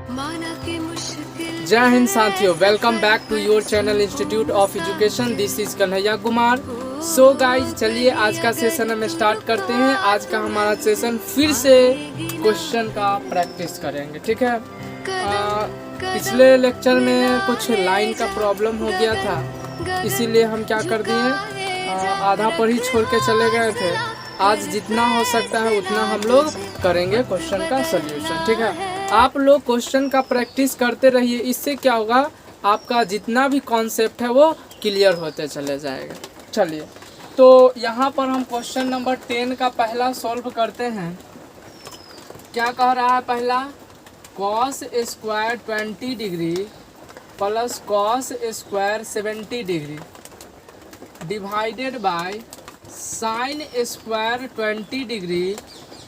जय हिंद साथियों, welcome back to your channel institute of education. This is Kanhaiya Kumar. So guys, चलिए आज का सेशन हम स्टार्ट करते हैं। आज का हमारा सेशन फिर से क्वेश्चन का प्रैक्टिस करेंगे, ठीक है। पिछले लेक्चर में कुछ लाइन का प्रॉब्लम हो गया था, इसीलिए हम क्या कर दिए, आधा पर ही छोड़ के चले गए थे। आज जितना हो सकता है उतना हम लोग करेंगे क्वेश्चन का सोल्यूशन, ठीक है। आप लोग क्वेश्चन का प्रैक्टिस करते रहिए, इससे क्या होगा, आपका जितना भी कॉन्सेप्ट है वो क्लियर होते चले जाएगा। चलिए, तो यहाँ पर हम क्वेश्चन नंबर 10 का पहला सॉल्व करते हैं। क्या कह रहा है पहला, cos square 20 degree plus cos square 70 degree divided by sine square 20 degree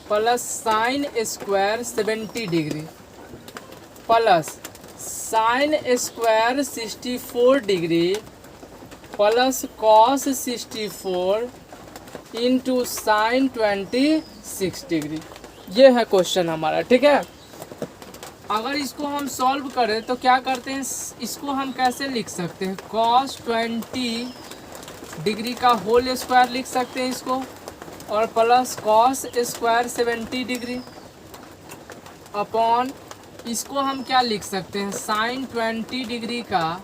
plus sine square 70 degree plus sine square 64 degree plus cos 64 into sine 26 degree. ये है क्वेश्चन हमारा, ठीक है। अगर इसको हम सॉल्व करें तो क्या करते हैं, इसको हम कैसे लिख सकते हैं, कॉस 20 डिग्री का होल स्क्वायर लिख सकते हैं इसको, और plus cos square 70 degree upon इसको हम क्या लिख सकते हैं, साइन 20 डिग्री का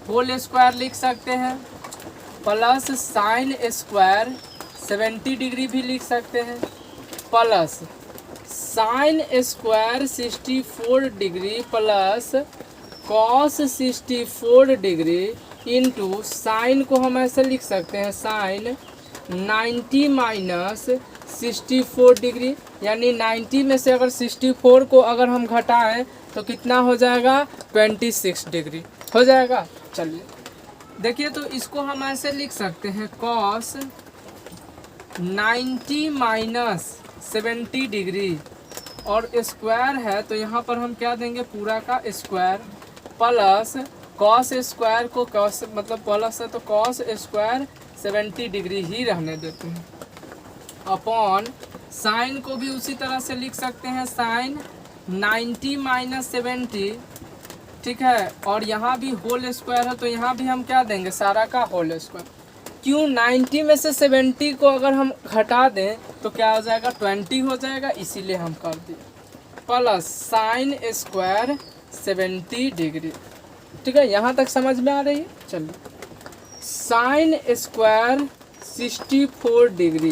होल स्क्वायर लिख सकते हैं, प्लस साइन स्क्वायर 70 डिग्री भी लिख सकते हैं, plus sine square 64 degree plus cos 64 degree into sine को हम ऐसे लिख सकते हैं, साइन 90 माइनस 64 डिग्री, यानी 90 में से अगर 64 को अगर हम घटाएं तो कितना हो जाएगा, 26 डिग्री हो जाएगा। चलिए देखिए, तो इसको हम ऐसे लिख सकते हैं, कॉस 90 माइनस 70 डिग्री और स्क्वायर है तो यहाँ पर हम क्या देंगे, पूरा का स्क्वायर, प्लस कॉस स्क्वायर को कॉस मतलब प्लस है तो कॉस स्क्वायर 70 डिग्री ही रहने देते हैं, अपॉन साइन को भी उसी तरह से लिख सकते हैं, साइन 90 माइनस 70, ठीक है। और यहाँ भी होल स्क्वायर है तो यहाँ भी हम क्या देंगे, सारा का होल स्क्वायर। क्यों, 90 में से 70 को अगर हम घटा दें तो क्या हो जाएगा, 20 हो जाएगा, इसीलिए हम कर दिए, प्लस साइन स्क्वायर 70 डिग्री, ठीक है। यहाँ तक समझ में आ रही है। चलिए, साइन स्क्वायर 64 डिग्री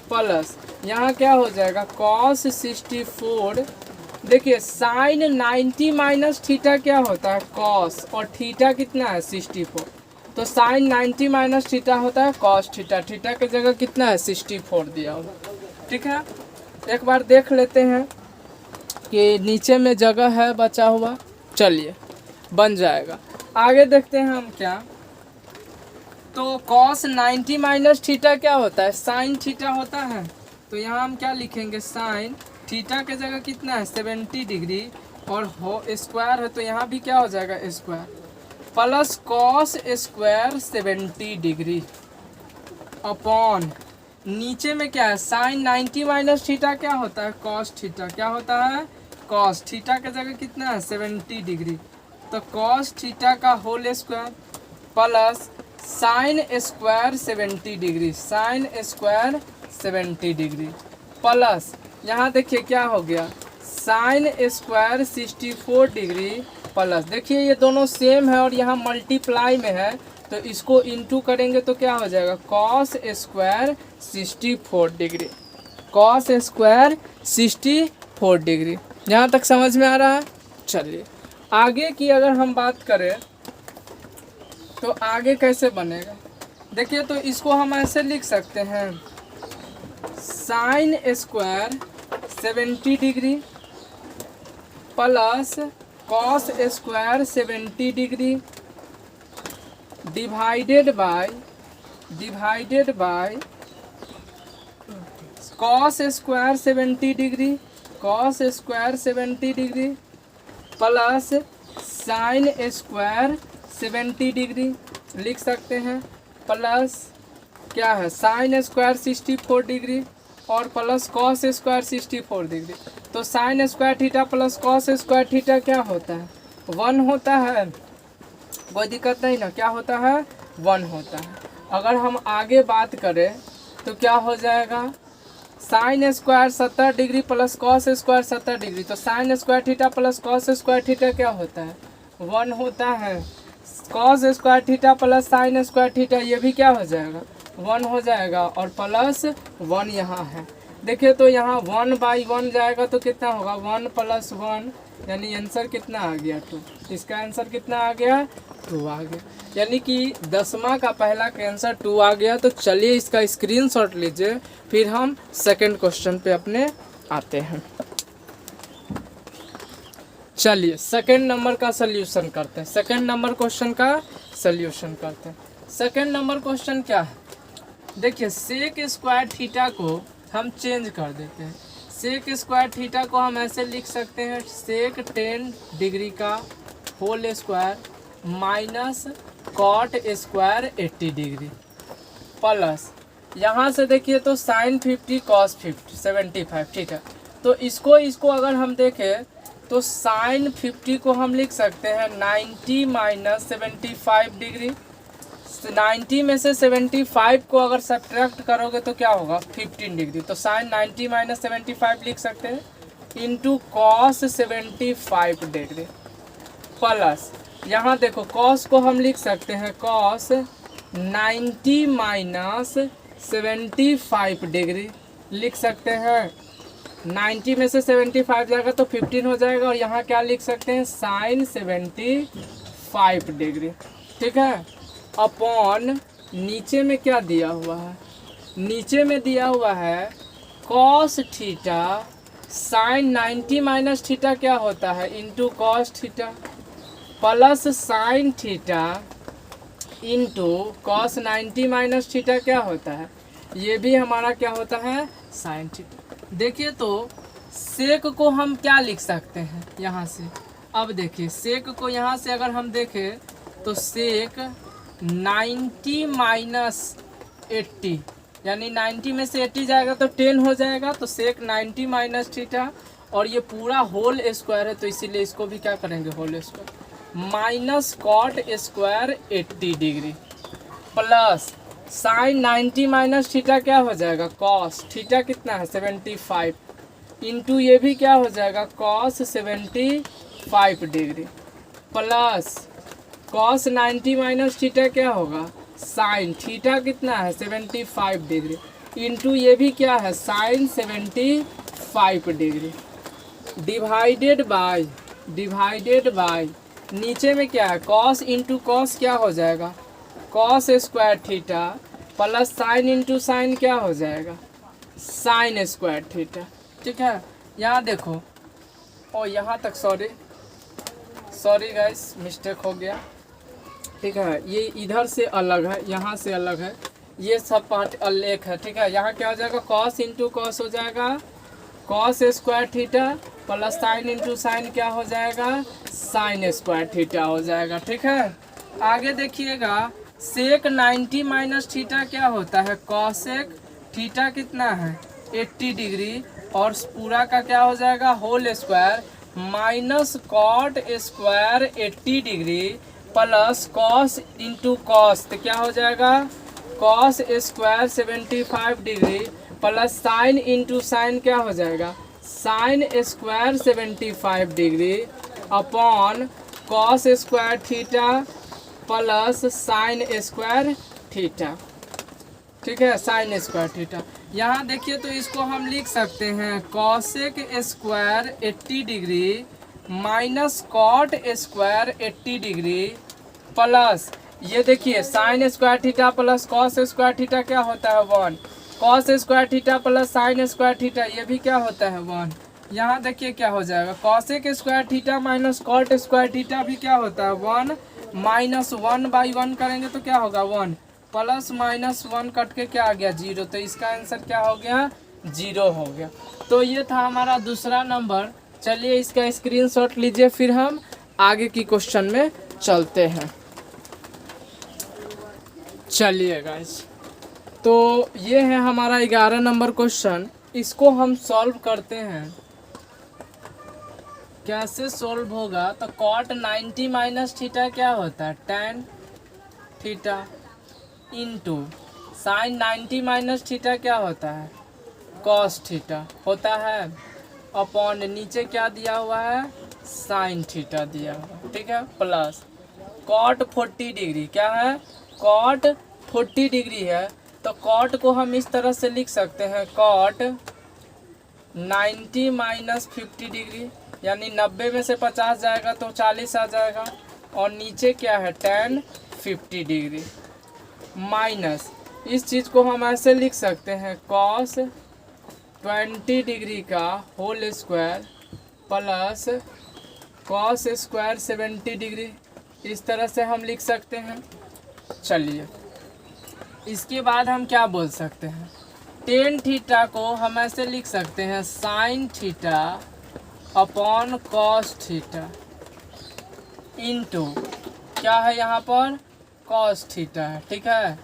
प्लस यहाँ क्या हो जाएगा, कॉस 64। देखिए, साइन 90 माइनस थीटा क्या होता है, कॉस, और थीटा कितना है, 64, तो साइन 90 माइनस थीटा होता है कॉस थीटा। थीटा की जगह कितना है, 64 दिया होगा, ठीक है। एक बार देख लेते हैं कि नीचे में जगह है बचा हुआ, चलिए बन जाएगा। आगे देखते हैं हम क्या, तो कॉस 90 माइनस थीटा क्या होता है, साइन थीटा होता है, तो यहाँ हम क्या लिखेंगे, साइन थीटा के जगह कितना है, 70 डिग्री, और हो स्क्वायर है तो यहाँ भी क्या हो जाएगा, square, plus cos square 70 degree upon नीचे में क्या है, साइन 90 माइनस थीटा क्या होता है, कॉस थीटा, क्या होता है, कॉस थीटा के जगह कितना है, 70 डिग्री, तो कॉस थीटा का whole square plus sine square 70 degree, sine square 70 degree plus यहाँ देखिए क्या हो गया, साइन स्क्वायर 64 डिग्री प्लस, देखिए ये दोनों सेम है और यहाँ मल्टीप्लाई में है तो इसको इंटू करेंगे तो क्या हो जाएगा, cos square 64 degree, cos square 64 degree. यहाँ तक समझ में आ रहा है। चलिए आगे की अगर हम बात करें तो आगे कैसे बनेगा, देखिए, तो इसको हम ऐसे लिख सकते हैं, sign square 70 degree plus cos square 70 degree divided by cos square 70 degree, cos square 70 degree plus sine square 70 degree लिख सकते हैं, प्लस क्या है, साइन स्क्वायर 64 डिग्री और प्लस कॉस स्क्वायर 64 डिग्री। तो sine square theta plus cos square theta क्या होता है? 1 होता है। कोई दिक्कत नहीं ना, क्या होता है? 1 होता है। अगर हम आगे बात करें तो क्या हो जाएगा? Sine square 70 degree plus cos square 70 degree, तो sine square theta plus cos square theta क्या होता है? 1 होता है। Cos square theta plus sine square theta ये भी क्या हो जाएगा? 1 हो जाएगा, और प्लस 1 यहाँ है। देखिए तो यहाँ 1/1 जाएगा तो कितना होगा? 1 + 1, यानी आंसर कितना आ गया? 2। इसका आंसर कितना आ गया? 2 आ गया। यानी कि 10वां का पहला का आंसर 2 आ गया। तो चलिए इसका स्क्रीनशॉट लीजिए, फिर हम सेकंड क्वेश्चन पे अपने आते हैं। चलिए सेकंड नंबर का सल्यूशन करते हैं। सेकंड नंबर क्वेश्चन का सल्यूशन करते हैं। सेकंड नंबर क्वेश्चन क्या है? देखिए सेक स्क्वायर थीटा को हम चेंज कर देते हैं। सेक स्क्वायर थीटा को हम ऐसे लिख सकते हैं, सेक 10 डिग्री का whole square minus cot square 80 degree plus, यहाँ से देखिए तो साइन 50 कॉस 50 75, ठीक है। तो इसको अगर हम देखें तो साइन 50 को हम लिख सकते हैं 90 माइनस 75 डिग्री। 90 में से 75 को अगर सब्ट्रैक्ट करोगे तो क्या होगा? 15 डिग्री। तो साइन 90 माइनस 75 लिख सकते हैं इंटू कॉस 75 डिग्री प्लस, यहाँ देखो कॉस को हम लिख सकते हैं कॉस 90 माइनस 75 डिग्री लिख सकते हैं। 90 में से 75 जाएगा तो 15 हो जाएगा, और यहाँ क्या लिख सकते हैं? साइन 75 डिग्री, ठीक है। अपॉन नीचे में क्या दिया हुआ है? नीचे में दिया हुआ है cos theta sine 90 minus theta क्या होता है? Into cos theta plus sine theta into cos 90 minus theta क्या होता है? ये भी हमारा क्या होता है? Sine theta. देखिए तो सेक को हम क्या लिख सकते हैं यहाँ से? अब देखिए सेक को यहाँ से अगर हम देखें तो सेक 90 माइनस 80, यानी 90 में से 80 जाएगा तो 10 हो जाएगा। तो सेक 90 माइनस थीटा, और ये पूरा होल स्क्वायर है तो इसीलिए इसको भी क्या करेंगे? Whole square minus cot square 80 degree plus sine 90 minus theta क्या हो जाएगा? कॉस थीटा कितना है? 75 इंटू ये भी क्या हो जाएगा? Cos 75 degree plus cos 90 minus theta क्या होगा? साइन थीटा कितना है? 75 डिग्री इंटू ये भी क्या है? साइन 75 डिग्री डिवाइडेड बाय नीचे में क्या है? कॉस इंटू कॉस क्या हो जाएगा? Cos square theta plus sine into sine क्या हो जाएगा? साइन स्क्वायर थीटा, ठीक है। यहाँ देखो, ओ यहाँ तक सॉरी गाइस, मिस्टेक हो गया, ठीक है। ये इधर से अलग है, यहाँ से अलग है, ये सब पार्ट अलग है, ठीक है। यहाँ क्या हो जाएगा? कॉस इंटू कॉस हो जाएगा cos square theta plus sine into sine क्या हो जाएगा? साइन स्क्वायर थीटा हो जाएगा, ठीक है। आगे देखिएगा सेक 90 माइनस थीटा क्या होता है? कॉसेक थीटा कितना है? 80 डिग्री, और पूरा का क्या हो जाएगा? Whole square minus cot square 80 degree plus cos into cos, तो क्या हो जाएगा? Cos square 75 degree plus sine into sine क्या हो जाएगा? Sine square 75 degree upon cos square theta plus sine square theta, ठीक है। साइन स्क्वायर थीटा यहाँ देखिए तो इसको हम लिख सकते हैं cosec square 80 degree minus cot square 80 degree plus ये देखिए sine square theta plus cos square theta क्या होता है? 1। Cos square theta plus sine square theta ये भी क्या होता है? 1। यहाँ देखिए क्या हो जाएगा? Cosec square theta minus cot square theta भी क्या होता है? 1 माइनस 1/1 करेंगे तो क्या होगा? 1 प्लस माइनस 1 कट के क्या आ गया? 0। तो इसका आंसर क्या हो गया? 0 हो गया। तो ये था हमारा दूसरा नंबर। चलिए इसका स्क्रीनशॉट लीजिए, फिर हम आगे की क्वेश्चन में चलते हैं। चलिए गाइस, तो ये है हमारा 11 नंबर क्वेश्चन। इसको हम सॉल्व करते हैं कैसे सोल्व होगा, तो कॉट 90 माइनस थीटा क्या होता है, tan theta, into sine 90 minus theta क्या होता है, कॉस थीटा होता है, अपॉन नीचे क्या दिया हुआ है, साइन थीटा दिया हुआ है, ठीक है, प्लस कॉट 40 डिग्री क्या है, कॉट 40 डिग्री है, तो कॉट को हम इस तरह से लिख सकते हैं, कॉट 90 माइनस 50 डिग्री, यानी 90 में से 50 जाएगा तो 40 आ जाएगा, और नीचे क्या है, tan 50 डिग्री, माइनस इस चीज़ को हम ऐसे लिख सकते हैं, कॉस 20 डिग्री का whole square plus cos square 70 degree, इस तरह से हम लिख सकते हैं। चलिए इसके बाद हम क्या बोल सकते हैं, टेन थीटा को हम ऐसे लिख सकते हैं, sine theta upon cos theta into क्या है यहाँ पर, कॉस थीटा है, ठीक है,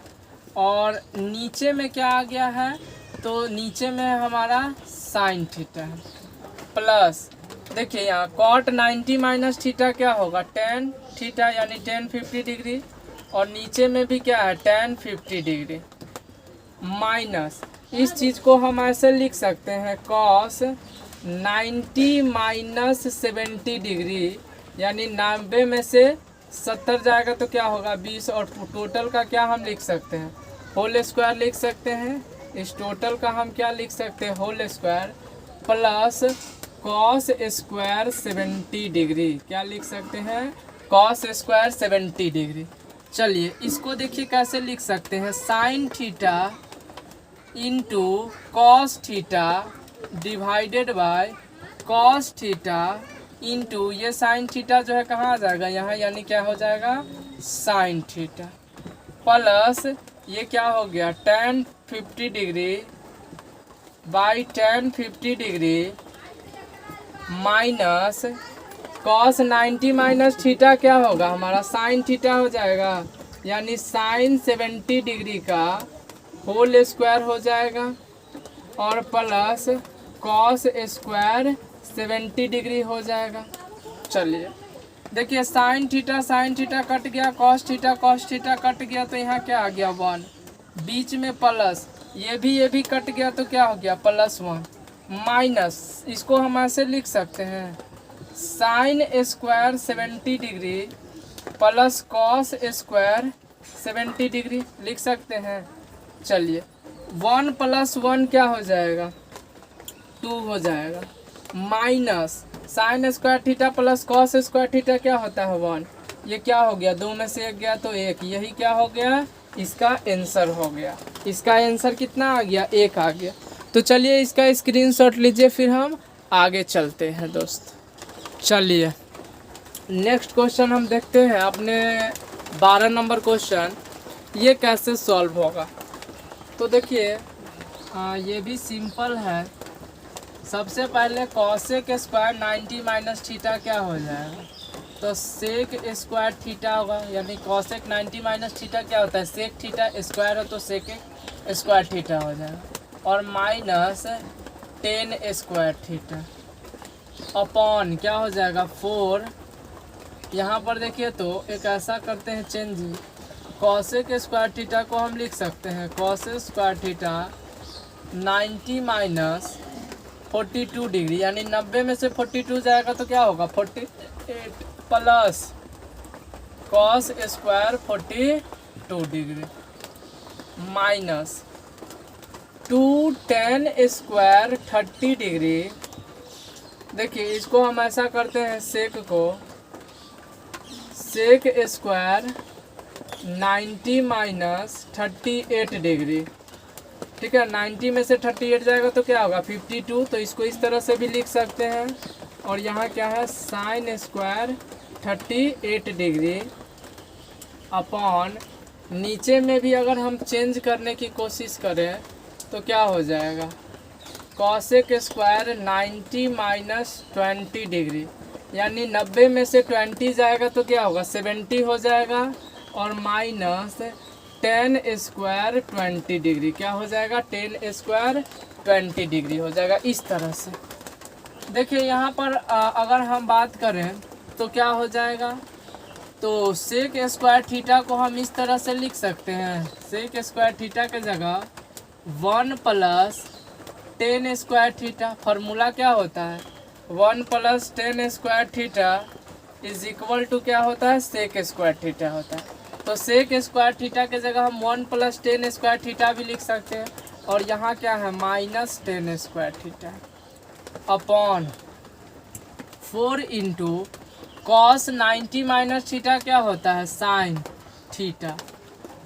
और नीचे में क्या आ गया है, तो नीचे में हमारा साइन थीटा है, प्लस देखिए यहाँ कॉट 90 माइनस थीटा क्या होगा, टेन थीटा यानी tan 50 डिग्री, और नीचे में भी क्या है, tan 50 डिग्री, माइनस इस चीज़ को हम ऐसे लिख सकते हैं, कॉस 90 माइनस 70 डिग्री, यानी 90 में से 70 जाएगा तो क्या होगा, 20, और टोटल का क्या हम लिख सकते हैं, होल स्क्वायर लिख सकते हैं, इस टोटल का हम क्या लिख सकते हैं, whole square plus cos square 70 degree, क्या लिख सकते हैं, कॉस स्क्वायर 70 डिग्री। चलिए इसको देखिए कैसे लिख सकते हैं, sine theta into cos theta divided by cos theta into ये साइन थीटा जो है कहाँ आ जाएगा, यहाँ, यानी क्या हो जाएगा, साइन थीटा, प्लस ये क्या हो गया, tan 50 degree by tan 50 degree minus cos 90 minus theta क्या होगा, हमारा साइन थीटा हो जाएगा, यानी साइन 70 डिग्री का होल स्क्वायर हो जाएगा, और प्लस कॉस स्क्वायर 70 डिग्री हो जाएगा। चलिए देखिए साइन थीटा कट गया, कॉस थीटा कट गया, तो यहाँ क्या आ गया, 1, बीच में प्लस, ये भी कट गया तो क्या हो गया, +1, माइनस इसको हम ऐसे लिख सकते हैं, sign square 70 degree plus cos square 70 degree लिख सकते हैं। चलिए 1 + 1 क्या हो जाएगा, 2 हो जाएगा, minus sign square theta plus cos square theta क्या होता है, 1, ये क्या हो गया, 2 में से 1 गया तो 1, यही क्या हो गया, इसका आंसर हो गया, इसका आंसर कितना आ गया, 1 आ गया। तो चलिए इसका स्क्रीनशॉट लीजिए, फिर हम आगे चलते हैं दोस्त। चलिए नेक्स्ट क्वेश्चन हम देखते हैं, अपने 12 नंबर क्वेश्चन, ये कैसे सॉल्व होगा। तो देखिए ये भी सिंपल है। सबसे पहले कॉसेक स्क्वायर 90 माइनस थीटा क्या हो जाएगा, तो सेक स्क्वायर थीटा होगा, यानी कॉसेक 90 माइनस थीटा क्या होता है, सेक थीटा स्क्वायर हो तो सेक स्क्वायर थीटा हो जाएगा, और minus ten square theta upon क्या हो जाएगा 4। यहाँ पर देखिए तो एक ऐसा करते हैं चेंज, कॉसेक स्क्वायर थीटा को हम लिख सकते हैं cosec square theta 90 minus 42 degree, यानी 90 में से 42 जाएगा तो क्या होगा 48 plus cos square 42 degree minus 2 tan square 30 degree. देखिए इसको हम ऐसा करते हैं, सेक को सेक स्क्वायर 90 माइनस 38 डिग्री, ठीक है, 90 में से 38 जाएगा तो क्या होगा 52, तो इसको इस तरह से भी लिख सकते हैं। और यहाँ क्या है साइन स्क्वायर 38 डिग्री अपॉन नीचे में भी अगर हम चेंज करने की कोशिश करें तो क्या हो जाएगा कॉसेक स्क्वायर 90 माइनस 20 डिग्री, यानी 90 में से 20 जाएगा तो क्या होगा 70 हो जाएगा, और माइनस टेन स्क्वायर 20 डिग्री क्या हो जाएगा, टेन स्क्वायर 20 डिग्री हो जाएगा इस तरह से। देखिए यहाँ पर अगर हम बात करें तो क्या हो जाएगा, तो सेक स्क्वायर थीटा को हम इस तरह से लिख सकते हैं, सेक स्क्वायर थीटा के जगह 1 plus tan square theta. Formula क्या होता है, 1 plus tan square theta is equal to क्या होता है, सेक स्क्वायर थीटा होता है। तो सेक स्क्वायर थीटा के जगह हम 1 प्लस टेन स्क्वायर थीटा भी लिख सकते हैं, और यहाँ क्या है minus ten square theta upon 4 into cos 90 minus theta क्या होता है साइन थीटा,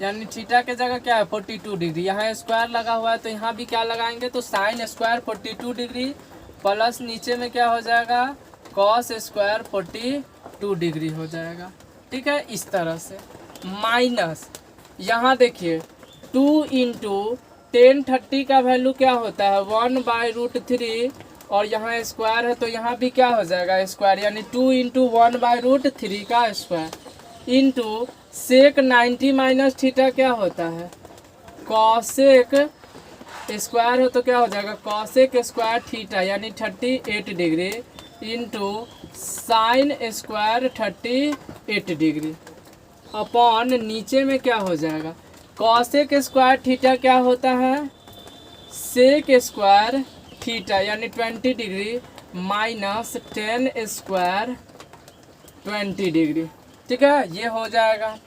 यानी थीटा के जगह क्या है 42 डिग्री। यहाँ स्क्वायर लगा हुआ है तो यहाँ भी क्या लगाएंगे, तो साइन स्क्वायर 42 डिग्री प्लस नीचे में क्या हो जाएगा कॉस स्क्वायर 42 डिग्री हो जाएगा। ठीक है, इस तरह से माइनस यहाँ देखिए 2 इंटू 1030 का वैल्यू क्या होता है 1/√3, और यहाँ स्क्वायर है तो यहाँ भी क्या हो जाएगा स्क्वायर, यानी 2 इंटू 1/√3 का square into sec 90 minus theta क्या होता है कॉसेक स्क्वायर हो तो क्या हो जाएगा कॉसेक स्क्वायर थीटा यानी 38 degree into sine square 38 degree upon नीचे में क्या हो जाएगा कॉसेक स्क्वायर थीटा क्या होता है सेक स्क्वायर थीटा यानी 20 डिग्री माइनस 10 स्क्वायर 20 डिग्री। ठीक है, ये हो जाएगा।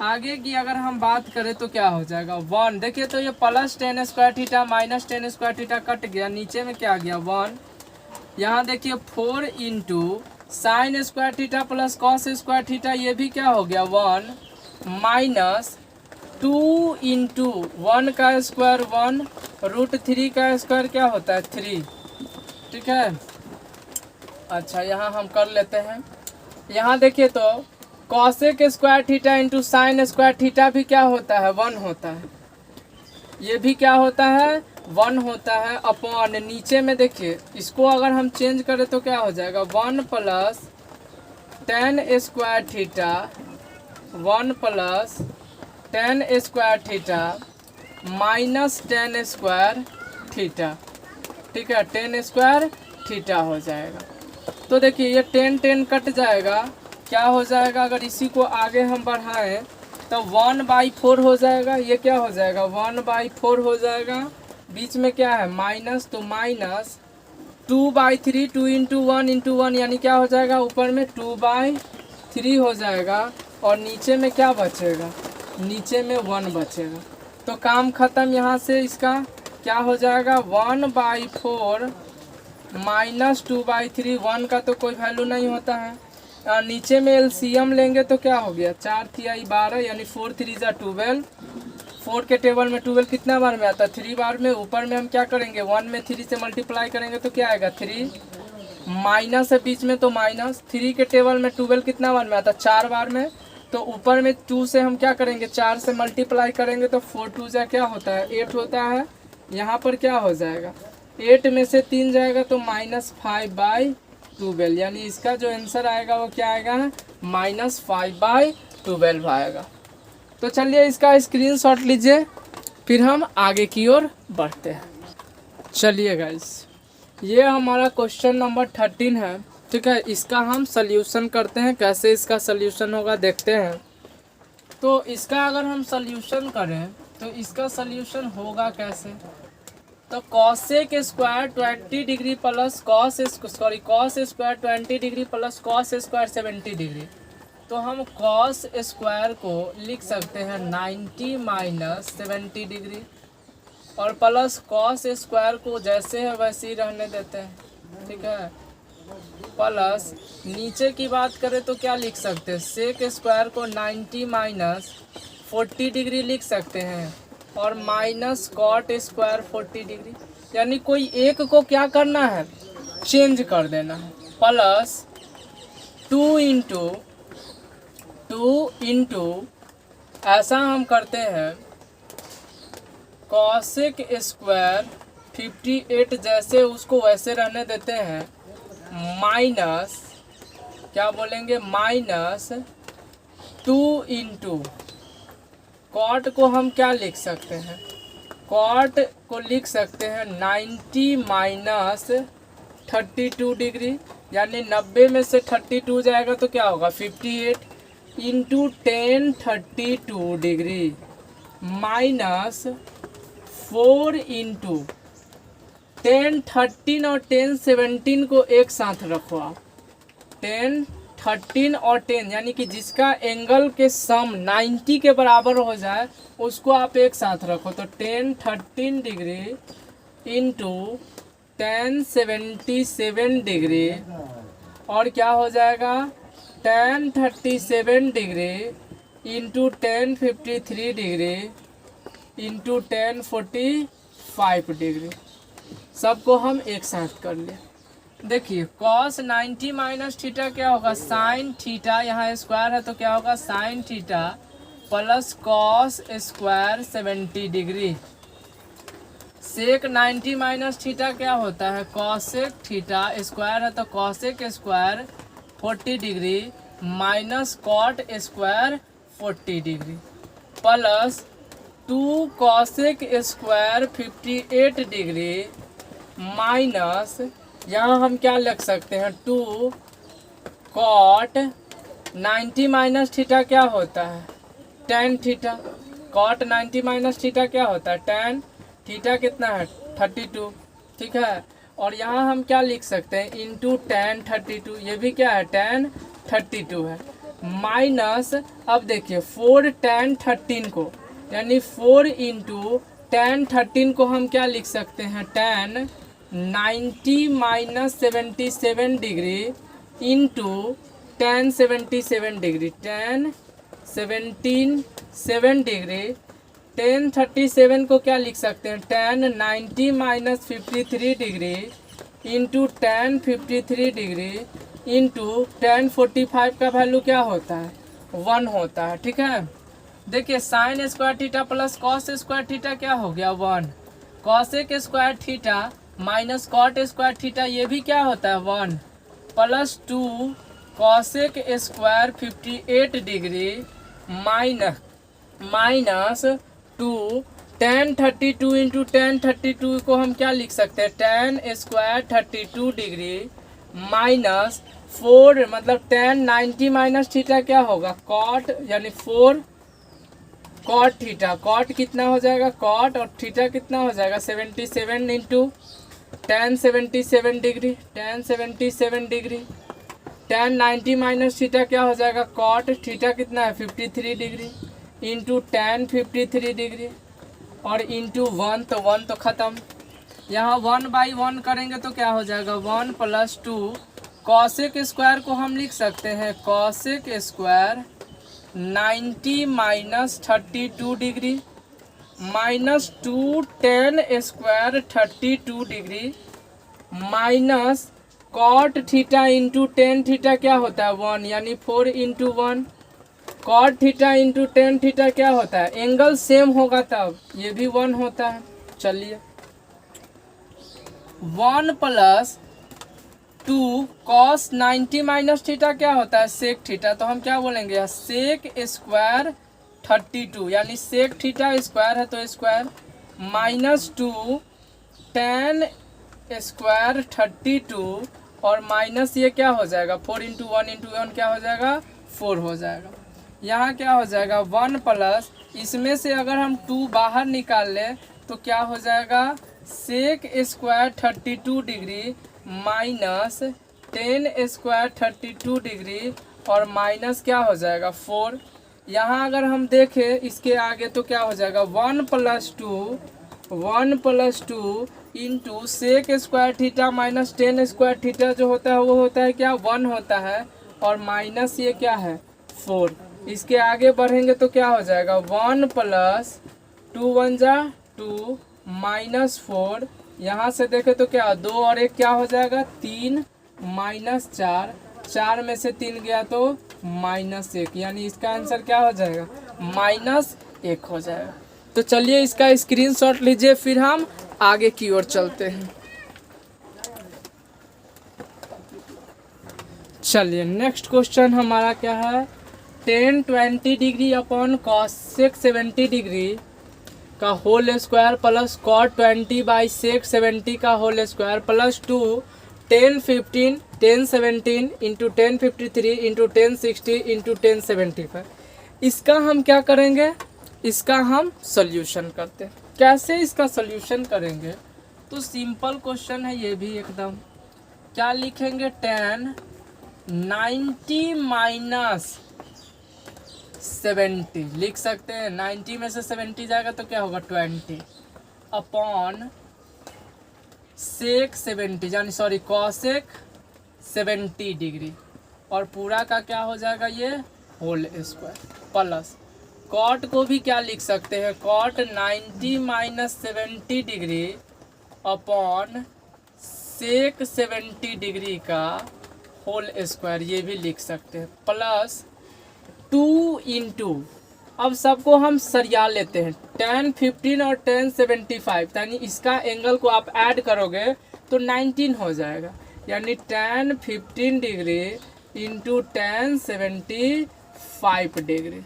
आगे की अगर हम बात करें तो क्या हो जाएगा 1, देखिए तो ये plus 10 square theta minus 10 square theta cut गया, नीचे में क्या आ गया 1। यहाँ देखिए 4 into sine square theta plus cos square theta, ये भी क्या हो गया 1 माइनस 2 इंटू 1 का स्क्वायर 1 √3 का स्क्वायर क्या होता है 3। ठीक है, अच्छा यहाँ हम कर लेते हैं। यहाँ देखिए तो cosec square theta into sine square theta भी क्या होता है 1 होता है, ये भी क्या होता है 1 होता है अपॉन नीचे में देखिए इसको अगर हम चेंज करें तो क्या हो जाएगा 1 plus 10 square theta 1 plus 10 square theta minus 10 square theta. ठीक है, 10 स्क्वायर थीटा हो जाएगा। तो देखिए ये 10 कट जाएगा, क्या हो जाएगा अगर इसी को आगे हम बढ़ाएं तो 1/4 हो जाएगा, ये क्या हो जाएगा 1/4 हो जाएगा, बीच में क्या है माइनस तो माइनस 2/3 2 इंटू 1 यानी क्या हो जाएगा ऊपर में 2/3 हो जाएगा, और नीचे में क्या बचेगा नीचे में 1 बचेगा। तो काम ख़त्म। यहाँ से इसका क्या हो जाएगा 1/4 माइनस 2/3, 1 का तो कोई वैल्यू नहीं होता है। नीचे में एलसीएम लेंगे तो क्या हो गया 4 3 12 यानी 4 3 12। 4 के टेबल में 12 कितना बार में आता है 3 बार में, ऊपर में हम क्या करेंगे 1 में 3 से मल्टीप्लाई करेंगे तो क्या आएगा 3, माइनस है बीच में तो माइनस 3 के टेबल में 12 कितना बार में आता है 4 बार में, तो ऊपर में 2 से हम क्या करेंगे 4 से मल्टीप्लाई करेंगे तो 4 2 जा क्या होता है 8 होता है। यहाँ पर क्या हो जाएगा 8 में से 3 जाएगा तो -5/12, यानी इसका जो आंसर आएगा वो क्या आएगा -5/12 आएगा। तो चलिए इसका स्क्रीनशॉट लीजिए, फिर हम आगे की ओर बढ़ते हैं। चलिए गाइस, ये हमारा क्वेश्चन नंबर 13 है। ठीक है, इसका हम सल्यूशन करते हैं, कैसे इसका सल्यूशन होगा देखते हैं। तो इसका अगर हम सल्यूशन करें तो इसका सल्यूशन होगा कैसे, तो cosec square 20 degree plus cos square 20 degree plus cos square 70 degree, तो हम कॉस स्क्वायर को लिख सकते हैं 90 माइनस 70 डिग्री, और प्लस कॉस स्क्वायर को जैसे है वैसे ही रहने देते हैं। ठीक है, प्लस नीचे की बात करें तो क्या लिख सकते हैं सेक स्क्वायर को 90 माइनस 40 डिग्री लिख सकते हैं, और माइनस कॉट स्क्वायर 40 डिग्री, यानी कोई एक को क्या करना है चेंज कर देना है। प्लस 2 इंटू ऐसा हम करते हैं कॉसेक स्क्वायर 58 जैसे उसको वैसे रहने देते हैं, माइनस क्या बोलेंगे माइनस 2 इंटू कॉट को हम क्या लिख सकते हैं, कॉट को लिख सकते हैं 90 माइनस 32 डिग्री, यानी 90 में से 32 जाएगा तो क्या होगा 58 इंटू 10 32 डिग्री माइनस 4 इंटू 10 13 और 10 17 को एक साथ रखो आप। 10 13 और 10 यानी कि जिसका एंगल के सम 90 के बराबर हो जाए उसको आप एक साथ रखो। तो 10 13 डिग्री इंटू 10 77 डिग्री और क्या हो जाएगा 10 37 degree into 10 53 degree into 10 45 degree. सबको हम एक साथ कर ले। देखिए cos 90 माइनस थीटा क्या होगा साइन थीटा, यहाँ स्क्वायर है तो क्या होगा sine theta plus cos square 70 degree. Sec 90 minus theta क्या होता है कॉसेक थीटा, स्क्वायर है तो cosec square 40 degree minus cot square 40 degree plus 2 cosec square 58 degree minus यहाँ हम क्या लिख सकते हैं 2 कॉट 90 माइनस थीटा क्या होता है tan theta. Cot 90 minus theta क्या होता है टेन थीटा कितना है 32, ठीक है। और यहाँ हम क्या लिख सकते हैं इंटू टेन 32, ये भी क्या है टेन 32 है माइनस अब देखिए 4 टेन 13 को यानी 4 इंटू टेन 13 को हम क्या लिख सकते हैं ten 90 minus 77 degree into 10 77 degree 10 7 degree 10 37 को क्या लिख सकते हैं 10 90 minus 53 degree into 10 53 degree into 10 45 का वैल्यू क्या होता है 1 होता है, ठीक है। देखिए sine square theta plus cos square theta क्या हो गया 1, cosec square theta minus cot square theta ये भी क्या होता है 1 plus 2 cosec square 58 degree minus 2 10 32 into 10 32 को हम क्या लिख सकते हैं 10 स्क्वायर 32 डिग्री माइनस 4 मतलब 10 90 माइनस थीटा क्या होगा कॉट यानी 4 कॉट थीटा, कॉट कितना हो जाएगा कॉट और थीटा कितना हो जाएगा 77 into 10 77 degree 10 77 degree 10 90 minus theta क्या हो जाएगा कॉट थीटा कितना है 53 डिग्री इंटू 10 53 डिग्री और इंटू 1 तो 1 तो ख़त्म। यहाँ 1 बाई 1 करेंगे तो क्या हो जाएगा 1 प्लस 2 कॉसेक स्क्वायर को हम लिख सकते हैं cosec square 90 minus 32 degree minus 2 10 square 32 degree minus cot theta into 10 theta क्या होता है 1 यानी 4 into 1 cot theta into 10 theta क्या होता है एंगल सेम होगा तब ये भी 1 होता है। चलिए 1 प्लस 2 कॉस 90 माइनस थीटा क्या होता है सेक थीटा, तो हम क्या बोलेंगे सेक स्क्वायर 32 यानी सेक थीटा स्क्वायर है तो स्क्वायर माइनस 2 10 स्क्वायर 32 और माइनस ये क्या हो जाएगा 4 इंटू 1 क्या हो जाएगा 4 हो जाएगा। यहाँ क्या हो जाएगा 1 प्लस इसमें से अगर हम 2 बाहर निकाल लें तो क्या हो जाएगा sec square 32 degree minus 10 square 32 degree और माइनस क्या हो जाएगा 4। यहाँ अगर हम देखें इसके आगे तो क्या हो जाएगा 1 plus 2 into sec square theta minus 10 square theta जो होता है वो होता है क्या 1 होता है और माइनस ये क्या है 4। इसके आगे बढ़ेंगे तो क्या हो जाएगा 1 प्लस 2 1 जा 2 माइनस 4। यहाँ से देखें तो क्या 2 और 1 क्या हो जाएगा 3 माइनस 4, 4 में से 3 गया तो माइनस 1 यानी इसका आंसर क्या हो जाएगा माइनस 1 हो जाएगा। तो चलिए इसका स्क्रीनशॉट लीजिए फिर हम आगे की ओर चलते हैं। चलिए नेक्स्ट क्वेश्चन हमारा क्या है 10 20 डिग्री अपॉन कॉसेक 70 डिग्री का whole square plus cot 20 by sec 70 का whole square plus 2 1015 1017 into 1053 into 1060 into 1075। इसका हम क्या करेंगे, इसका हम सोल्यूशन करते हैं। कैसे इसका सोल्यूशन करेंगे, तो सिंपल क्वेश्चन है ये भी एकदम। क्या लिखेंगे, 10 90 माइनस 70 लिख सकते हैं। 90 में से 70 जाएगा तो क्या होगा 20 अपॉन सेक 70 यानी सॉरी कॉसेक 70 डिग्री, और पूरा का क्या हो जाएगा ये होल स्क्वायर, प्लस कॉट को भी क्या लिख सकते हैं, cot 90 minus 70 degree upon sec 70 degree का होल स्क्वायर, ये भी लिख सकते हैं, प्लस 2 इंटू, अब सबको हम सरिया लेते हैं, 10 15 और 10 75, यानी इसका एंगल को आप ऐड करोगे तो 19 हो जाएगा, यानी 10 15 डिग्री इंटू 10 75 डिग्री।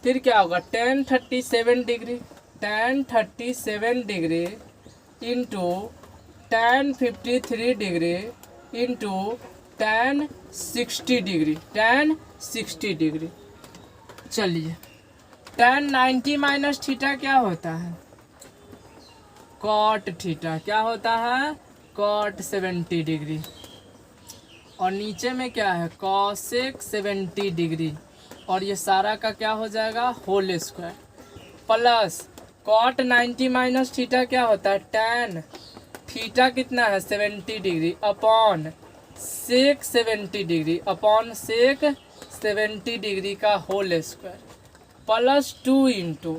फिर क्या होगा 10 37 degree, 10 37 degree into 10 53 degree into 10 60 degree, 10 60 degree. चलिए 10 90 माइनस थीटा क्या होता है, कॉट थीटा, क्या होता है कॉट 70 डिग्री, और नीचे में क्या है कॉसेक 70 डिग्री, और ये सारा का क्या हो जाएगा whole square, plus cot 90 minus theta क्या होता है tan थीटा कितना है 70 degree upon sec 70 degree upon sec 70 degree का होल स्क्वायर, प्लस 2 इंटू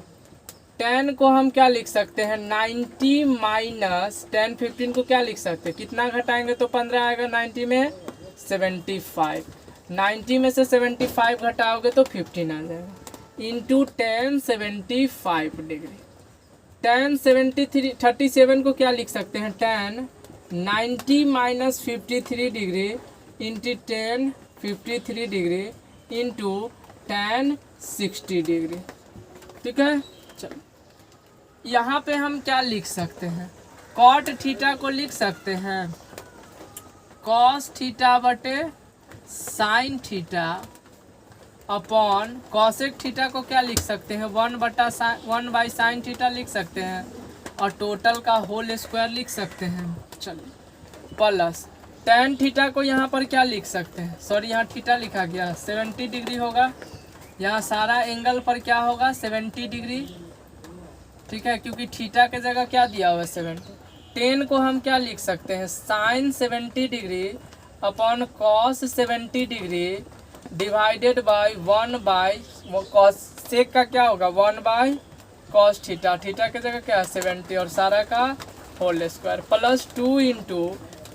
10 को हम क्या लिख सकते हैं 90 माइनस 10 15 को क्या लिख सकते हैं, कितना घटाएंगे तो 15 आएगा, 90 में 75, 90 में से 75 घटाओगे तो 15 आ जाएगा, इंटू 10 75 डिग्री, 10 73 37 को क्या लिख सकते हैं 10 90 minus 53 degree into 10 53 degree into 10 60 degree. ठीक है, चलो यहाँ पे हम क्या लिख सकते हैं, कॉट थीटा को लिख सकते हैं कॉस थीटा बटे sine theta upon cosec theta को क्या लिख सकते हैं 1 बाई साइन थीटा लिख सकते हैं, और टोटल का होल स्क्वायर लिख सकते हैं। चलिए प्लस tan थीटा को यहाँ पर क्या लिख सकते हैं, सॉरी यहाँ थीटा लिखा गया 70 डिग्री होगा, यहाँ सारा एंगल पर क्या होगा 70 डिग्री। ठीक है, क्योंकि थीटा के जगह क्या दिया हुआ है 70। tan को हम क्या लिख सकते हैं sine 70 degree upon cos 70 degree divided by 1 by cos, sec का क्या होगा 1 बाई कॉस थीटा, थीटा के जगह क्या है 70 और सारा का whole square, plus 2 into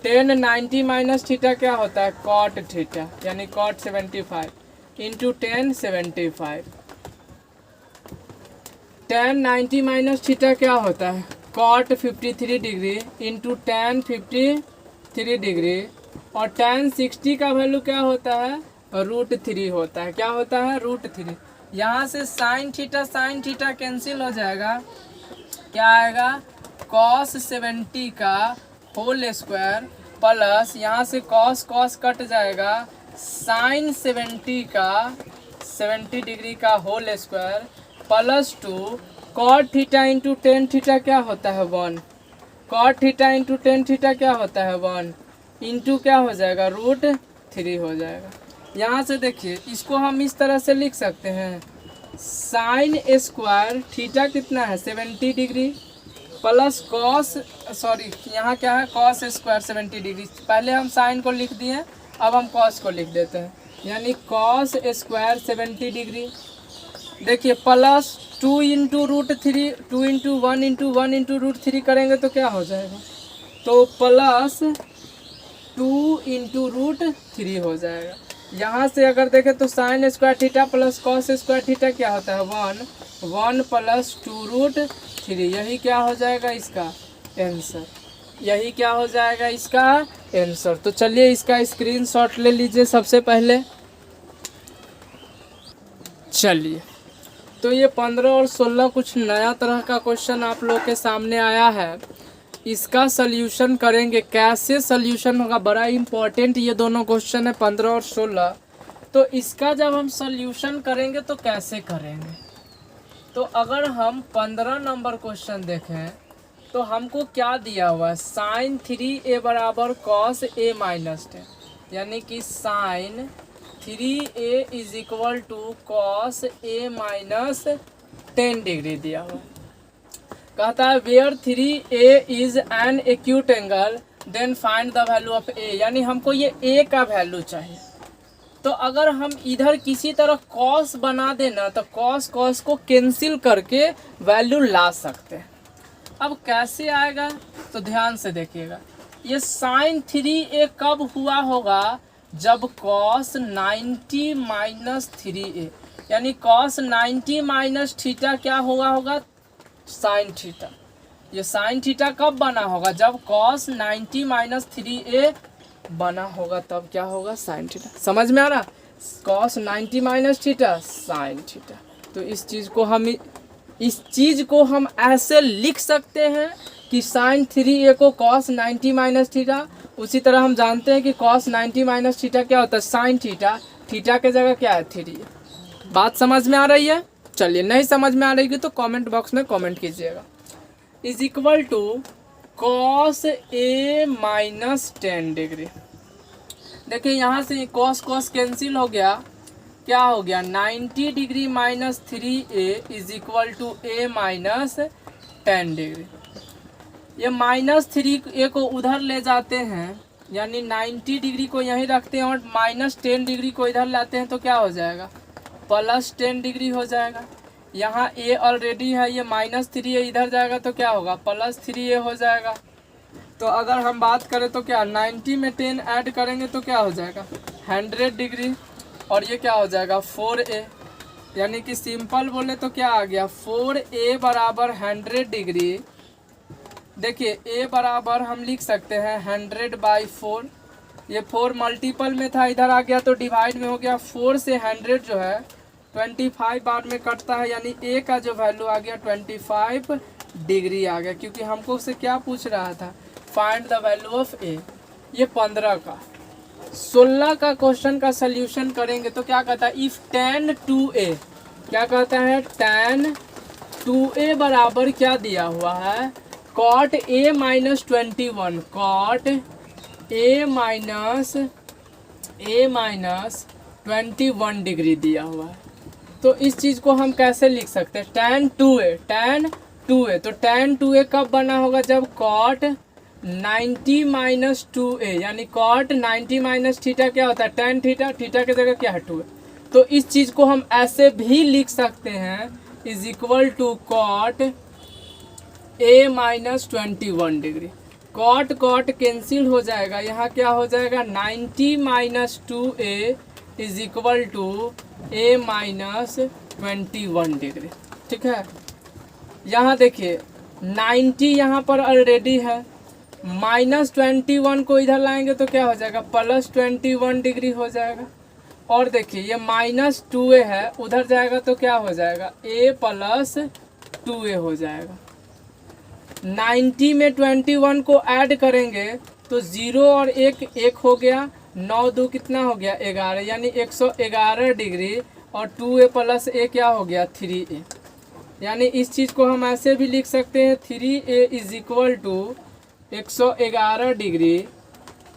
10 90 minus theta क्या होता है कॉट थीटा यानी कॉट 75 इंटू 10 75, 10 90 माइनस थीटा क्या होता है कॉट 53 डिग्री इंटू 10 53 डिग्री, और 10 60 का वैल्यू क्या होता है √3 होता है, क्या होता है √3। यहाँ से साइन थीटा कैंसिल हो जाएगा, क्या आएगा कॉस 70 का होल स्क्वायर, प्लस यहाँ से कॉस कट जाएगा साइन 70 का 70 डिग्री का whole square, plus 2 cot theta into tan theta क्या होता है 1, cot theta into tan theta क्या होता है 1, इंटू क्या हो जाएगा √3 हो जाएगा। यहाँ से देखिए इसको हम इस तरह से लिख सकते हैं साइन स्क्वायर थीटा कितना है 70 डिग्री प्लस कॉस, सॉरी यहाँ क्या है कॉस स्क्वायर 70 डिग्री, पहले हम साइन को लिख दिए अब हम कॉस को लिख देते हैं, यानी कॉस स्क्वायर 70 डिग्री। देखिए plus 2 into √3, 2 into 1 into 1 into √3 करेंगे तो क्या हो जाएगा, तो प्लस 2 इंटू √3 हो जाएगा। यहाँ से अगर देखें तो sine square theta plus cos square theta क्या होता है 1 प्लस 2√3, यही क्या हो जाएगा इसका आंसर, यही क्या हो जाएगा इसका आंसर। तो चलिए इसका स्क्रीनशॉट ले लीजिए सबसे पहले। चलिए तो ये 15 और 16 कुछ नया तरह का क्वेश्चन आप लोग के सामने आया है। इसका सल्यूशन करेंगे, कैसे सल्यूशन होगा, बड़ा इम्पोर्टेंट ये दोनों क्वेश्चन है 15 और 16। तो इसका जब हम सल्यूशन करेंगे तो कैसे करेंगे, तो अगर हम 15 नंबर क्वेश्चन देखें तो हमको क्या दिया हुआ है, साइन 3a बराबर कॉस a माइनस 10, यानी कि sine 3a is equal to cos a minus 10 degree दिया हुआ है। कहता है where 3a is an acute angle then find the value of a, यानी हमको ये a का वैल्यू चाहिए। तो अगर हम इधर किसी तरह कॉस बना देना तो कॉस को कैंसिल करके वैल्यू ला सकते हैं। अब कैसे आएगा तो ध्यान से देखिएगा, ये साइन 3a कब हुआ होगा, जब कॉस 90 माइनस 3a, यानी कॉस 90 माइनस थीटा क्या हुआ होगा, साइन थीटा। ये साइन थीटा कब बना होगा, जब कॉस 90 माइनस 3a बना होगा, तब क्या होगा, साइन थीटा। समझ में आ रहा, cos 90 minus theta sine theta. तो इस चीज़ को हम ऐसे लिख सकते हैं कि साइन 3a को कॉस 90 माइनस थीटा। उसी तरह हम जानते हैं कि कॉस 90 माइनस थीटा क्या होता है, साइन थीटा। थीटा के जगह क्या है, 3a। बात समझ में आ रही है? चलिए, नहीं समझ में आ रही है तो कमेंट बॉक्स में कमेंट कीजिएगा। Is equal to cos a minus 10 degree. देखिए यहाँ से कॉस कैंसिल हो गया, क्या हो गया, 90 degree minus 3a is equal to a minus 10 degree. ये माइनस 3a को उधर ले जाते हैं, यानी 90 डिग्री को यहीं रखते हैं और माइनस 10 डिग्री को इधर लाते हैं, तो क्या हो जाएगा, प्लस 10 डिग्री हो जाएगा। यहाँ a ऑलरेडी है, ये माइनस 3a इधर जाएगा तो क्या होगा, प्लस 3a हो जाएगा। तो अगर हम बात करें तो क्या, 90 में 10 ऐड करेंगे तो क्या हो जाएगा, 100 डिग्री, और ये क्या हो जाएगा 4a, यानी कि सिंपल बोले तो क्या आ गया, 4a बराबर 100 डिग्री। देखिए a बराबर हम लिख सकते हैं 100/4, ये 4 मल्टीपल में था, इधर आ गया तो डिवाइड में हो गया। 4 से 100 जो है 25 बार में कटता है, यानी a का जो वैल्यू आ गया 25 डिग्री आ गया, क्योंकि हमको उससे क्या पूछ रहा था, find the value of a। ये 15 का। 16 का क्वेश्चन का सल्यूशन करेंगे तो क्या कहता है, इफ tan 2a, क्या कहता है, tan 2a बराबर क्या दिया हुआ है, cot a minus 21, cot a minus 21 degree दिया हुआ है। तो इस चीज़ को हम कैसे लिख सकते हैं, tan 2a, तो tan 2a कब बना होगा, जब cot 90 माइनस 2a, यानी cot 90 माइनस थीटा क्या होता है, tan थीटा, थीटा की जगह क्या है 2a। तो इस चीज़ को हम ऐसे भी लिख सकते हैं, is equal to cot a minus 21 degree. cot cancel हो जाएगा, यहाँ क्या हो जाएगा, 90 minus 2a is equal to a minus 21 degree. ठीक है, यहाँ देखिए 90 यहाँ पर ऑलरेडी है, माइनस 21 को इधर लाएंगे तो क्या हो जाएगा, प्लस 21 डिग्री हो जाएगा। और देखिए ये माइनस 2a है, उधर जाएगा तो क्या हो जाएगा, a प्लस 2a हो जाएगा। 90 में 21 को ऐड करेंगे तो 0 और 1 हो गया, 9 2 कितना हो गया 11, यानी 111 डिग्री, और 2a प्लस a क्या हो गया 3a। यानी इस चीज़ को हम ऐसे भी लिख सकते हैं, 3a is equal to 111 degree.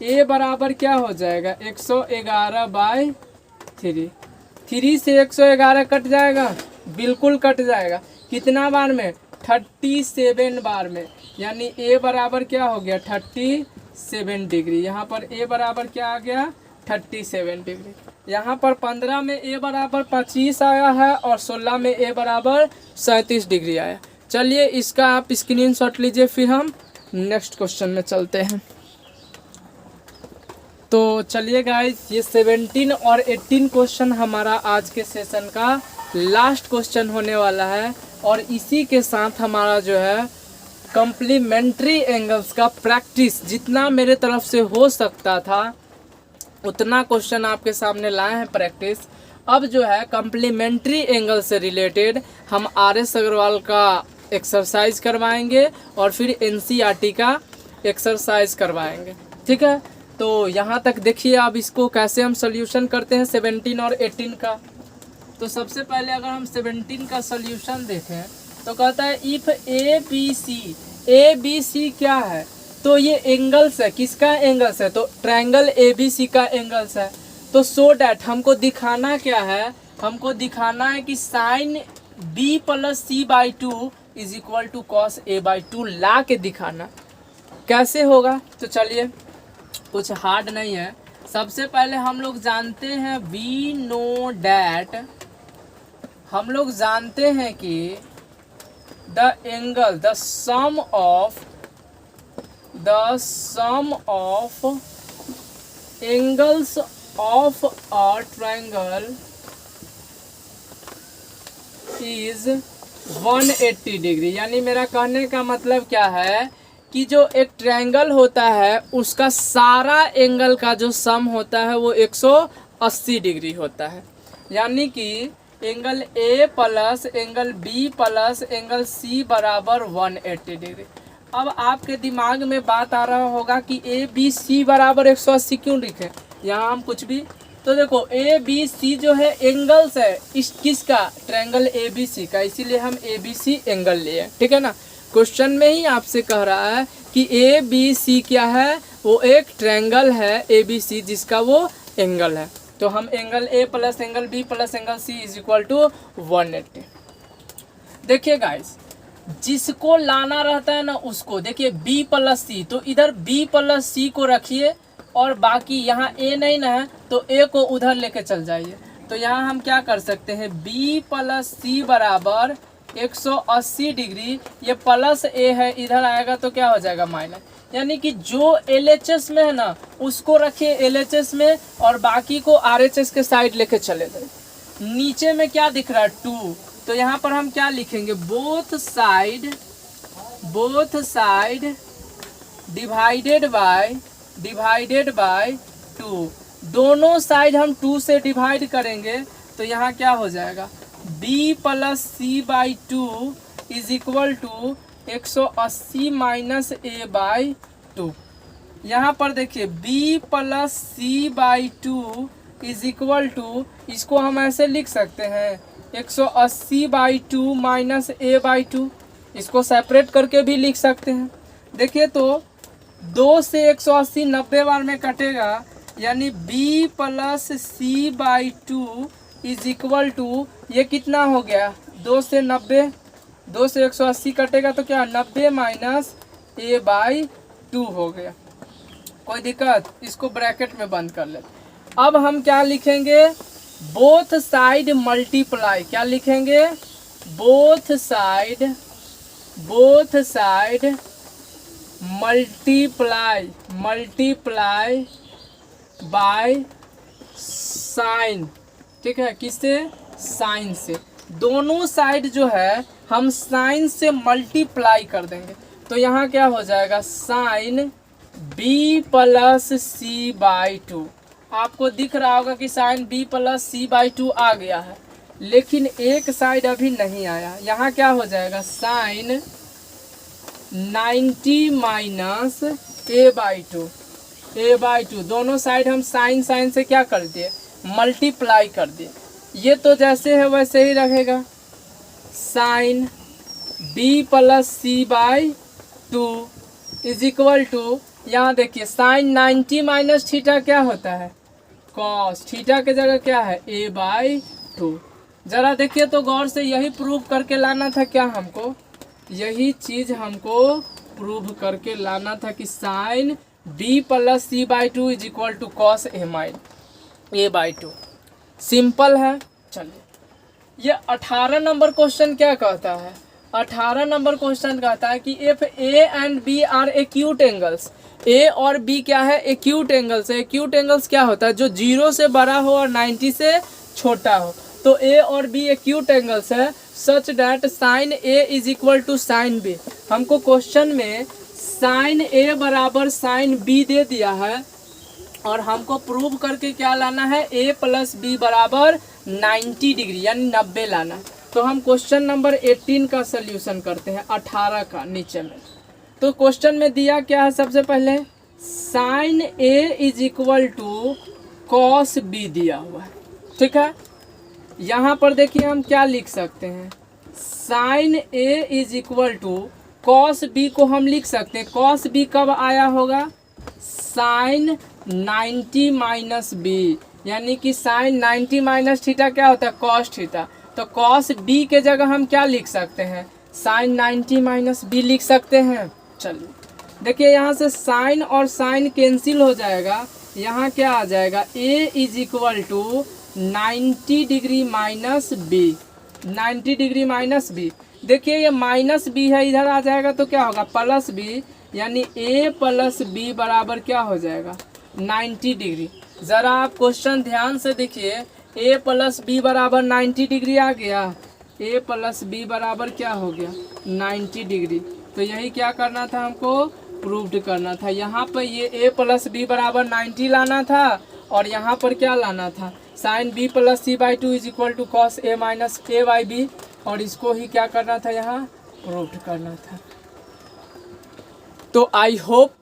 a बराबर क्या हो जाएगा, 111/3। 3 से 111 कट जाएगा, बिल्कुल कट जाएगा। कितना बार में, 37 बार में, यानी a बराबर क्या हो गया 37 डिग्री। यहाँ पर a बराबर क्या आ गया 37 डिग्री। यहाँ पर 15 में a बराबर 25 आया है और 16 में a बराबर 37 डिग्री आया। चलिए इसका आप स्क्रीनशॉट लीजिए, फिर हम नेक्स्ट क्वेश्चन में चलते हैं। तो चलिए गाइस, ये 17 और 18 क्वेश्चन हमारा आज के सेशन का लास्ट क्वेश्चन होने वाला है, और इसी के साथ हमारा जो है कम्प्लीमेंट्री एंगल्स का प्रैक्टिस जितना मेरे तरफ से हो सकता था उतना क्वेश्चन आपके सामने लाए हैं प्रैक्टिस। अब जो है कम्प्लीमेंट्री एंगल से रिलेटेड हम RS अग्रवाल का एक्सरसाइज करवाएंगे और फिर एनसीईआरटी का एक्सरसाइज करवाएंगे। ठीक है, तो यहाँ तक देखिए। अब इसको कैसे हम सोल्यूशन करते हैं 17 और 18 का। तो सबसे पहले अगर हम 17 का सोल्यूशन देखें तो कहता है इफ ए बी सी क्या है, तो ये एंगल्स है। किसका एंगल्स है? तो ट्रायंगल ए बी सी का एंगल्स है। तो सो डैट हमको दिखाना क्या है, हमको दिखाना है कि sine B plus C by two is equal to cos A by two ला के दिखाना। कैसे होगा? तो चलिए, कुछ हार्ड नहीं है। सबसे पहले हम लोग जानते हैं वी नो डैट, हम लोग जानते हैं कि the angle the sum of angles of a triangle is 180 degree. यानी मेरा कहने का मतलब क्या है कि जो एक ट्रायंगल होता है उसका सारा एंगल का जो सम होता है वो 180 डिग्री होता है। यानी कि angle A plus angle B plus angle C बराबर 180 डिग्री। अब आपके दिमाग में बात आ रहा होगा कि ए बी सी बराबर 180 क्यों लिखे यहाँ हम कुछ भी। तो देखो ए बी सी जो है एंगल्स है इस किसका, ट्रायंगल ए बी सी का, इसीलिए हम ए बी सी एंगल लिए। ठीक है ना, क्वेश्चन में ही आपसे कह रहा है कि ए बी सी क्या है, वो एक ट्रायंगल है ए बी सी जिसका वो एंगल है। तो हम angle A plus angle B plus angle C is equal to 180। देखिए गाइस, जिसको लाना रहता है ना उसको, देखिए बी प्लस सी, तो इधर बी प्लस सी को रखिए और बाकी यहाँ ए नहीं ना है तो ए को उधर लेके चल जाइए। तो यहाँ हम क्या कर सकते हैं, बी प्लस सी बराबर 180 डिग्री, ये प्लस ए है इधर आएगा तो क्या हो जाएगा माइनस। यानी कि जो LHS में है ना उसको रखिए LHS में और बाकी को RHS के साइड लेके चले गए। नीचे में क्या दिख रहा है 2, तो यहाँ पर हम क्या लिखेंगे, बोथ साइड डिवाइडेड बाय 2। दोनों साइड हम 2 से डिवाइड करेंगे तो यहाँ क्या हो जाएगा, b plus C by 2 is equal to 180 minus A by 2। यहाँ पर देखिए b plus C by 2 is equal to, इसको हम ऐसे लिख सकते हैं 180 बाई 2 माइनस ए बाई 2। इसको सेपरेट करके भी लिख सकते हैं। देखिए तो 2 से 180 90 बार में कटेगा, यानी b plus C by 2 is equal to, ये कितना हो गया 2 से 90, 2 से 180 कटेगा तो क्या 90 माइनस ए बाई 2 हो गया। कोई दिक्कत? इसको ब्रैकेट में बंद कर ले। अब हम क्या लिखेंगे, बोथ साइड मल्टीप्लाई। क्या लिखेंगे, both side multiply by sine. ठीक है, किससे, साइन से। दोनों साइड जो है हम साइन से मल्टीप्लाई कर देंगे तो यहाँ क्या हो जाएगा, sine B plus C by 2। आपको दिख रहा होगा कि sine B plus C by 2 आ गया है, लेकिन एक साइड अभी नहीं आया। यहाँ क्या हो जाएगा, साइन 90 माइनस ए बाई 2। दोनों साइड हम साइन से क्या कर दिए, मल्टीप्लाई कर दिए। ये तो जैसे है वैसे ही रहेगा, sine B plus C by 2 is equal to, यहाँ देखिए साइन 90 माइनस थीटा क्या होता है, कॉस। थीटा के जगह क्या है, ए बाई 2। जरा देखिए तो गौर से, यही प्रूव करके लाना था क्या हमको, यही चीज़ हमको प्रूव करके लाना था कि sine B plus C by 2 is equal to cos A by 2। Simple है। चलिए, ये 18 नंबर क्वेश्चन क्या कहता है, 18 नंबर क्वेश्चन कहता है कि if A and B are acute angles. A और बी क्या है, एक्यूट एंगल्स है। एक्यूट एंगल्स क्या होता है, जो 0 से बड़ा हो और 90 से छोटा हो। तो ए और बी एक्यूट एंगल्स है such that sine A is equal to sine B. हमको क्वेश्चन में साइन ए बराबर साइन बी दे दिया है और हमको प्रूव करके क्या लाना है, ए प्लस बी बराबर 90 डिग्री यानी 90 लाना। तो हम क्वेश्चन नंबर 18 का सोल्यूशन करते हैं, 18 का नीचे में। तो क्वेश्चन में दिया क्या है, सबसे पहले sine A is equal to cos B दिया हुआ है, ठीक है। यहाँ पर देखिए हम क्या लिख सकते हैं, sine A is equal to cos B को हम लिख सकते हैं, कॉस बी कब आया होगा, साइन 90 माइनस बी, यानी कि साइन 90 माइनस थीटा क्या होता है, कॉस थीटा। तो कॉस बी के जगह हम क्या लिख सकते हैं, साइन 90 माइनस बी लिख सकते हैं। चलिए देखिए यहाँ से साइन और साइन कैंसिल हो जाएगा, यहाँ क्या आ जाएगा, A is equal to 90 degree minus B, 90 degree minus B. देखिए ये माइनस बी है, इधर आ जाएगा तो क्या होगा, प्लस बी, यानी ए प्लस बी बराबर क्या हो जाएगा, 90 डिग्री। ज़रा आप क्वेश्चन ध्यान से देखिए, ए प्लस बी बराबर 90 डिग्री आ गया, ए प्लस बी बराबर क्या हो गया, 90 डिग्री। तो यही क्या करना था, हमको प्रूव्ड करना था। यहाँ पर ये ए प्लस बी बराबर 90 लाना था, और यहाँ पर क्या लाना था, sine B plus C by 2 is equal to cos A minus A by B, और इसको ही क्या करना था, यहाँ प्रूव्ड करना था। तो आई होप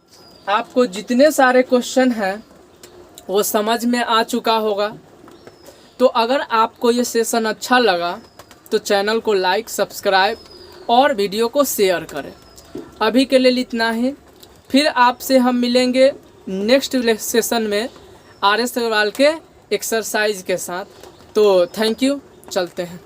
आपको जितने सारे क्वेश्चन हैं वो समझ में आ चुका होगा। तो अगर आपको ये सेशन अच्छा लगा तो चैनल को लाइक, सब्सक्राइब और वीडियो को शेयर करें। अभी के लिए इतना ही, फिर आपसे हम मिलेंगे नेक्स्ट सेशन में RS अग्रवाल के एक्सरसाइज के साथ। तो थैंक यू, चलते हैं।